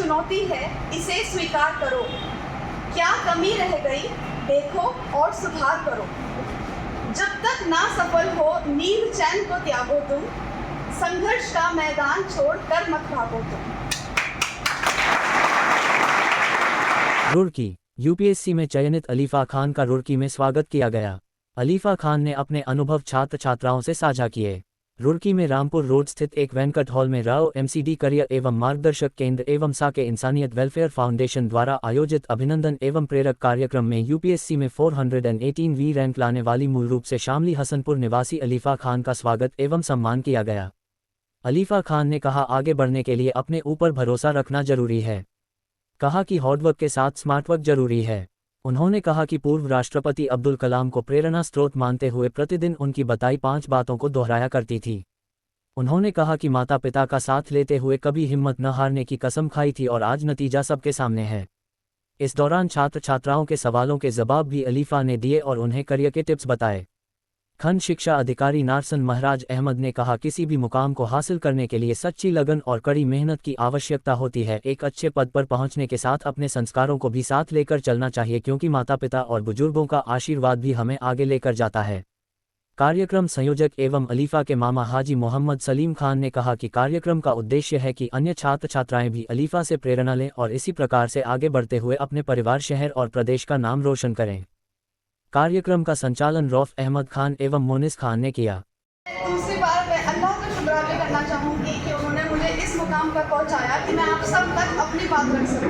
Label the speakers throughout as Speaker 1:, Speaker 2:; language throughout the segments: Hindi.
Speaker 1: चुनौती है इसे स्वीकार करो, क्या कमी रह गई देखो और सुधार करो। जब तक ना सफल हो नींद चैन को त्यागो तुम, संघर्ष का मैदान छोड़ कर मत भागो तुम।
Speaker 2: रुड़की यूपीएससी में चयनित अलीफा खान का रुड़की में स्वागत किया गया। अलीफा खान ने अपने अनुभव छात्र छात्राओं से साझा किए। रुड़की में रामपुर रोड स्थित एक वेंकट हॉल में राव एमसीडी करियर एवं मार्गदर्शक केंद्र एवं साके इंसानियत वेलफेयर फाउंडेशन द्वारा आयोजित अभिनंदन एवं प्रेरक कार्यक्रम में यूपीएससी में 418वीं रैंक लाने वाली मूल रूप से शामली हसनपुर निवासी अलीफा खान का स्वागत एवं सम्मान किया गया। अलीफा खान ने कहा, आगे बढ़ने के लिए अपने ऊपर भरोसा रखना जरूरी है। कहा कि हार्डवर्क के साथ स्मार्टवर्क जरूरी है। उन्होंने कहा कि पूर्व राष्ट्रपति अब्दुल कलाम को प्रेरणा स्रोत मानते हुए प्रतिदिन उनकी बताई 5 बातों को दोहराया करती थी। उन्होंने कहा कि माता पिता का साथ लेते हुए कभी हिम्मत न हारने की कसम खाई थी और आज नतीजा सबके सामने है। इस दौरान छात्र छात्राओं के सवालों के जवाब भी अलीफा ने दिए और उन्हें करियर के टिप्स बताए। खंड शिक्षा अधिकारी नारसन महराज अहमद ने कहा, किसी भी मुकाम को हासिल करने के लिए सच्ची लगन और कड़ी मेहनत की आवश्यकता होती है। एक अच्छे पद पर पहुंचने के साथ अपने संस्कारों को भी साथ लेकर चलना चाहिए, क्योंकि माता पिता और बुजुर्गों का आशीर्वाद भी हमें आगे लेकर जाता है। कार्यक्रम संयोजक एवं अलीफा के मामा हाजी मोहम्मद सलीम खान ने कहा कि कार्यक्रम का उद्देश्य है कि अन्य छात्र छात्राएं भी अलीफा से प्रेरणा लें और इसी प्रकार से आगे बढ़ते हुए अपने परिवार, शहर और प्रदेश का नाम रोशन करें। कार्यक्रम का संचालन रौफ अहमद खान एवं मोनिस खान ने किया।
Speaker 1: दूसरी बार मैं अल्लाह का शुक्राना करना चाहूँगी कि उन्होंने मुझे इस मुकाम पर पहुँचाया कि मैं आप सब तक अपनी बात रख सकूँ।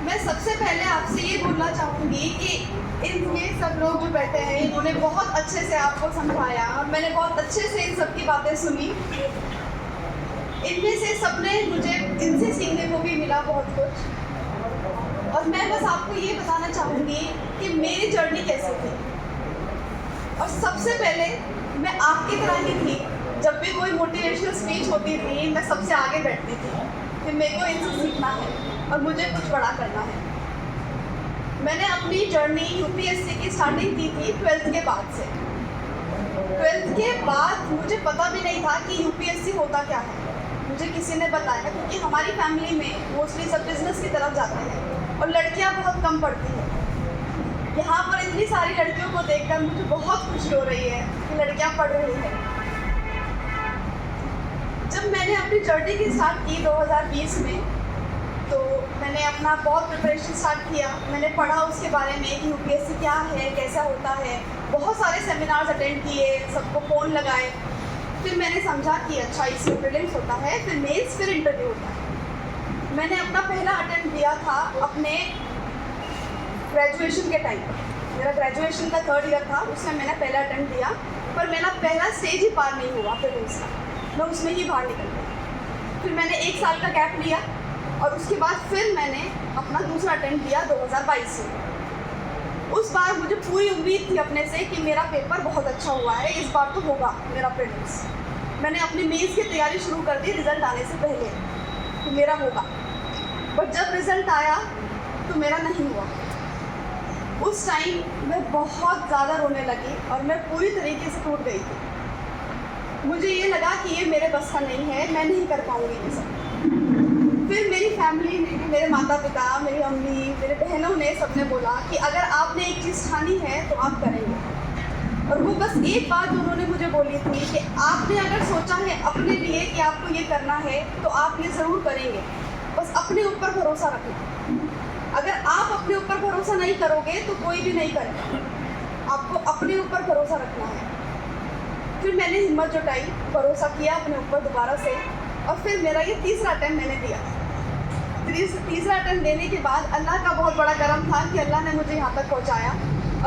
Speaker 1: मैं सबसे पहले आपसे ये बोलना चाहूँगी कि इनमें सब लोग जो बैठे हैं इन्होंने बहुत अच्छे से आपको समझाया और मैंने बहुत अच्छे से इन सब की बातें सुनी। इनमें से सबने मुझे इनसे सीखने को भी मिला बहुत कुछ। और मैं बस आपको ये बताना चाहूँगी कि मेरी जर्नी कैसे थी। और सबसे पहले मैं आपकी तरह ही थी। जब भी कोई मोटिवेशनल स्पीच होती थी मैं सबसे आगे बैठती थी कि मेरे को इनसे सीखना है और मुझे कुछ बड़ा करना है। मैंने अपनी जर्नी यूपीएससी की स्टार्टिंग की थी 12th के बाद से। 12th के बाद मुझे पता भी नहीं था कि यूपीएससी होता क्या है। मुझे किसी ने बताया, क्योंकि हमारी फैमिली में मोस्टली सब बिजनेस की तरफ जाते हैं और लड़कियां बहुत कम पढ़ती हैं। यहाँ पर इतनी सारी लड़कियों को देखकर मुझे बहुत खुशी हो रही है कि लड़कियां पढ़ रही हैं। जब मैंने अपनी जर्नी की स्टार्ट की 2020 में, तो मैंने अपना बहुत प्रिपरेशन स्टार्ट किया। मैंने पढ़ा उसके बारे में कि यूपीएससी क्या है, कैसा होता है। बहुत सारे सेमिनार्स अटेंड किए, सबको फ़ोन लगाए। फिर मैंने समझा कि अच्छा इसमें प्रीलिम्स होता है, फिर मेंस, फिर इंटरव्यू होता है। मैंने अपना पहला अटेम्प्ट दिया था अपने ग्रेजुएशन के टाइम पर। मेरा ग्रेजुएशन का 3rd ईयर था, उसमें मैंने पहला अटेम्प्ट दिया, पर मेरा पहला स्टेज ही पार नहीं हुआ प्रीलिम्स का। मैं उसमें ही बाहर निकल गई। फिर मैंने 1 साल का गैप लिया और उसके बाद फिर मैंने अपना दूसरा अटेम्प्ट दिया 2022 में। उस बार मुझे पूरी उम्मीद थी अपने से कि मेरा पेपर बहुत अच्छा हुआ है, इस बार तो होगा मेरा प्रीलिम्स। मैंने अपनी मेंस की तैयारी शुरू कर दी रिज़ल्ट आने से पहले कि मेरा होगा, बट जब रिज़ल्ट आया तो मेरा नहीं हुआ। उस टाइम मैं बहुत ज़्यादा रोने लगी और मैं पूरी तरीके से टूट गई थी। मुझे ये लगा कि ये मेरे बस का नहीं है, मैं नहीं कर पाऊँगी ये सब। फिर मेरी फैमिली ने, मेरे माता पिता, मेरी अम्मी, मेरे बहनों ने, सबने बोला कि अगर आपने एक चीज़ ठानी है तो आप करेंगे। और वो बस एक बात जो उन्होंने मुझे बोली थी कि आपने अगर सोचा है अपने लिए कि आपको ये करना है तो आप ये ज़रूर करेंगे, बस अपने ऊपर भरोसा रखना। अगर आप अपने ऊपर भरोसा नहीं करोगे तो कोई भी नहीं करेगा। आपको अपने ऊपर भरोसा रखना है। फिर मैंने हिम्मत जुटाई, भरोसा किया अपने ऊपर दोबारा से, और फिर मेरा ये तीसरा अटेम्प्ट मैंने दिया। तीसरा अटेम्प्ट देने के बाद अल्लाह का बहुत बड़ा करम था कि अल्लाह ने मुझे यहाँ तक पहुँचाया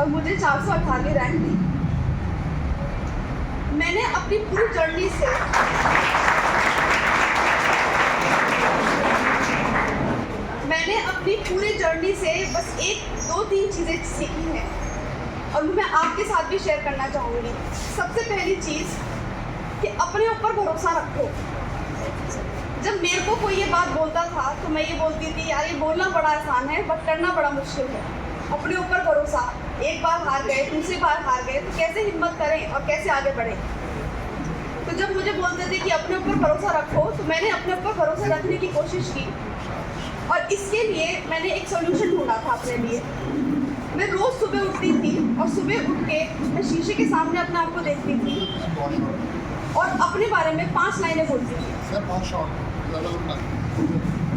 Speaker 1: और मुझे 418वीं रैंक दी। मैंने अपनी पूरी जर्नी से बस 1-2-3 चीज़ें सीखी हैं और मैं आपके साथ भी शेयर करना चाहूँगी। सबसे पहली चीज़ कि अपने ऊपर भरोसा रखो। जब मेरे को कोई ये बात बोलता था तो मैं ये बोलती थी यार ये बोलना बड़ा आसान है बट करना बड़ा मुश्किल है। अपने ऊपर भरोसा, एक बार हार गए, दूसरी बार हार गए तो कैसे हिम्मत करें और कैसे आगे बढ़ें। तो जब मुझे बोलते थे कि अपने ऊपर भरोसा रखो, तो मैंने अपने ऊपर भरोसा रखने की कोशिश की और इसके लिए मैंने एक सॉल्यूशन ढूंढा था अपने लिए। मैं रोज़ सुबह उठती थी और सुबह उठ के मैं शीशे के सामने अपने आप को देखती थी और अपने बारे में 5 लाइनें बोलती थी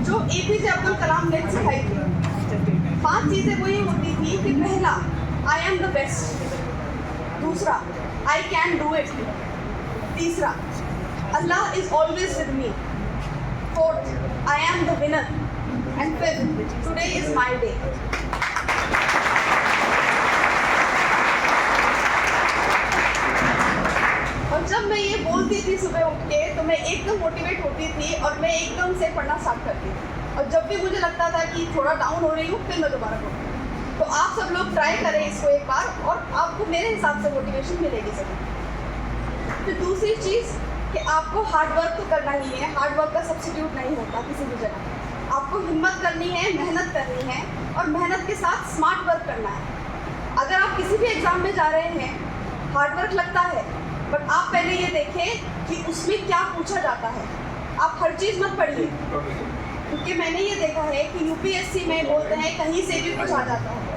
Speaker 1: जो APJ अब्दुल कलाम ने सिखाई थी। 5 चीज़ें वो ये होती थी कि पहला, आई एम द बेस्ट। दूसरा, आई कैन डू इट। तीसरा, Allah is always with me. Fourth, I am the winner. And fifth, today is my day. और जब मैं ये बोलती थी सुबह उठ के तो मैं एकदम मोटिवेट होती थी और मैं एकदम से पढ़ना स्टार्ट करती थी। और जब भी मुझे लगता था कि थोड़ा डाउन हो रही हूँ फिर मैं दोबारा पढ़ूँ। तो आप सब लोग ट्राई करें इसको एक बार और आपको मेरे हिसाब से मोटिवेशन मिलेगी ज़रूर। फिर दूसरी चीज़ कि आपको हार्ड वर्क तो करना ही है, हार्ड वर्क का सब्स्टिट्यूट नहीं होता किसी भी जगह। आपको हिम्मत करनी है, मेहनत करनी है और मेहनत के साथ स्मार्ट वर्क करना है। अगर आप किसी भी एग्ज़ाम में जा रहे हैं, हार्ड वर्क लगता है, बट आप पहले ये देखें कि उसमें क्या पूछा जाता है। आप हर चीज़ मत पढ़िए, क्योंकि मैंने ये देखा है कि UPSC में बोलते हैं कहीं से भी कुछ आ जाता है।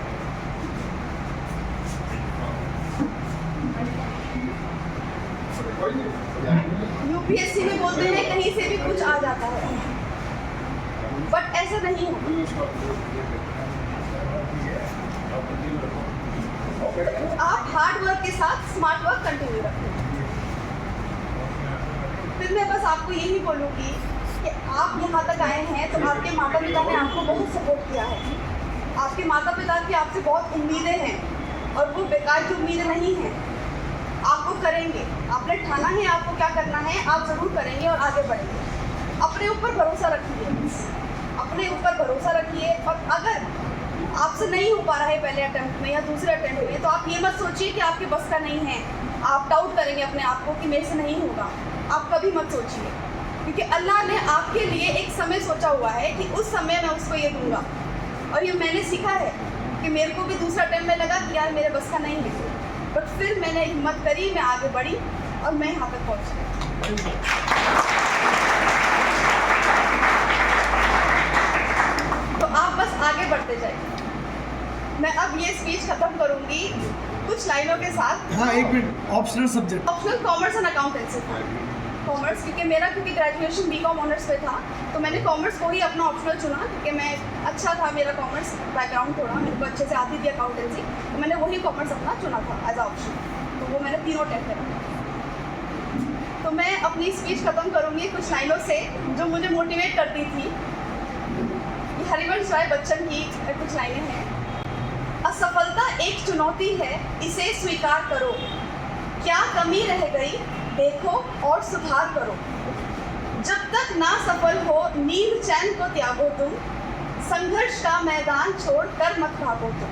Speaker 1: UPSC में बोलते हैं कहीं से भी कुछ आ जाता है, बट ऐसा नहीं है। आप हार्ड वर्क के साथ स्मार्ट वर्क कंटिन्यू रखें। फिर मैं बस आपको यही बोलूँगी कि आप यहाँ तक आए हैं तो आपके माता पिता ने आपको बहुत सपोर्ट किया है। आपके माता पिता की आपसे बहुत उम्मीदें हैं और वो बेकार की उम्मीदें नहीं हैं। आपको करेंगे, आपने ठाना है आपको क्या करना है, आप ज़रूर करेंगे और आगे बढ़ेंगे। अपने ऊपर भरोसा रखिए, अपने ऊपर भरोसा रखिए। और अगर आपसे नहीं हो पा रहा है पहले अटेम्प्ट में या दूसरे अटेम्प्ट में, तो आप ये मत सोचिए कि आपके बस का नहीं है। आप डाउट करेंगे अपने आप को कि मेरे से नहीं होगा, आप कभी मत सोचिए, क्योंकि अल्लाह ने आपके लिए एक समय सोचा हुआ है कि उस समय मैं उसको ये दूंगा। और ये मैंने सीखा है कि मेरे को भी दूसरा अटेम्प्ट में लगा कि यार मेरे बस का नहीं है, बट फिर मैंने हिम्मत करी, मैं आगे बढ़ी और मैं यहाँ तक पहुँची। तो आप बस आगे बढ़ते जाइए। मैं अब ये स्पीच खत्म करूँगी कुछ लाइनों के साथ।
Speaker 3: हाँ, एक minute. Optional subject,
Speaker 1: optional commerce and accountancy था। कॉमर्स क्योंकि ग्रेजुएशन BCom ऑनर्स पे था, तो मैंने कॉमर्स को ही अपना ऑप्शनल चुना, क्योंकि मैं अच्छा था मेरा कॉमर्स बैकग्राउंड, थोड़ा मेरे को अच्छे से आती थी अकाउंटेंसी, तो मैंने वही कॉमर्स अपना चुना था एज अ ऑप्शन। तो वो मैंने तीनों अटेम्प्ट करा। तो मैं अपनी स्पीच खत्म करूँगी कुछ लाइनों से जो मुझे मोटिवेट करती थी। ये हरिवंश राय बच्चन की कुछ लाइनें हैं। असफलता एक चुनौती है, इसे स्वीकार करो। क्या कमी रह गई देखो और सुधार करो। जब तक ना सफल हो नींद चैन को त्यागो तुम। संघर्ष का मैदान छोड़ कर मत भागो तुम।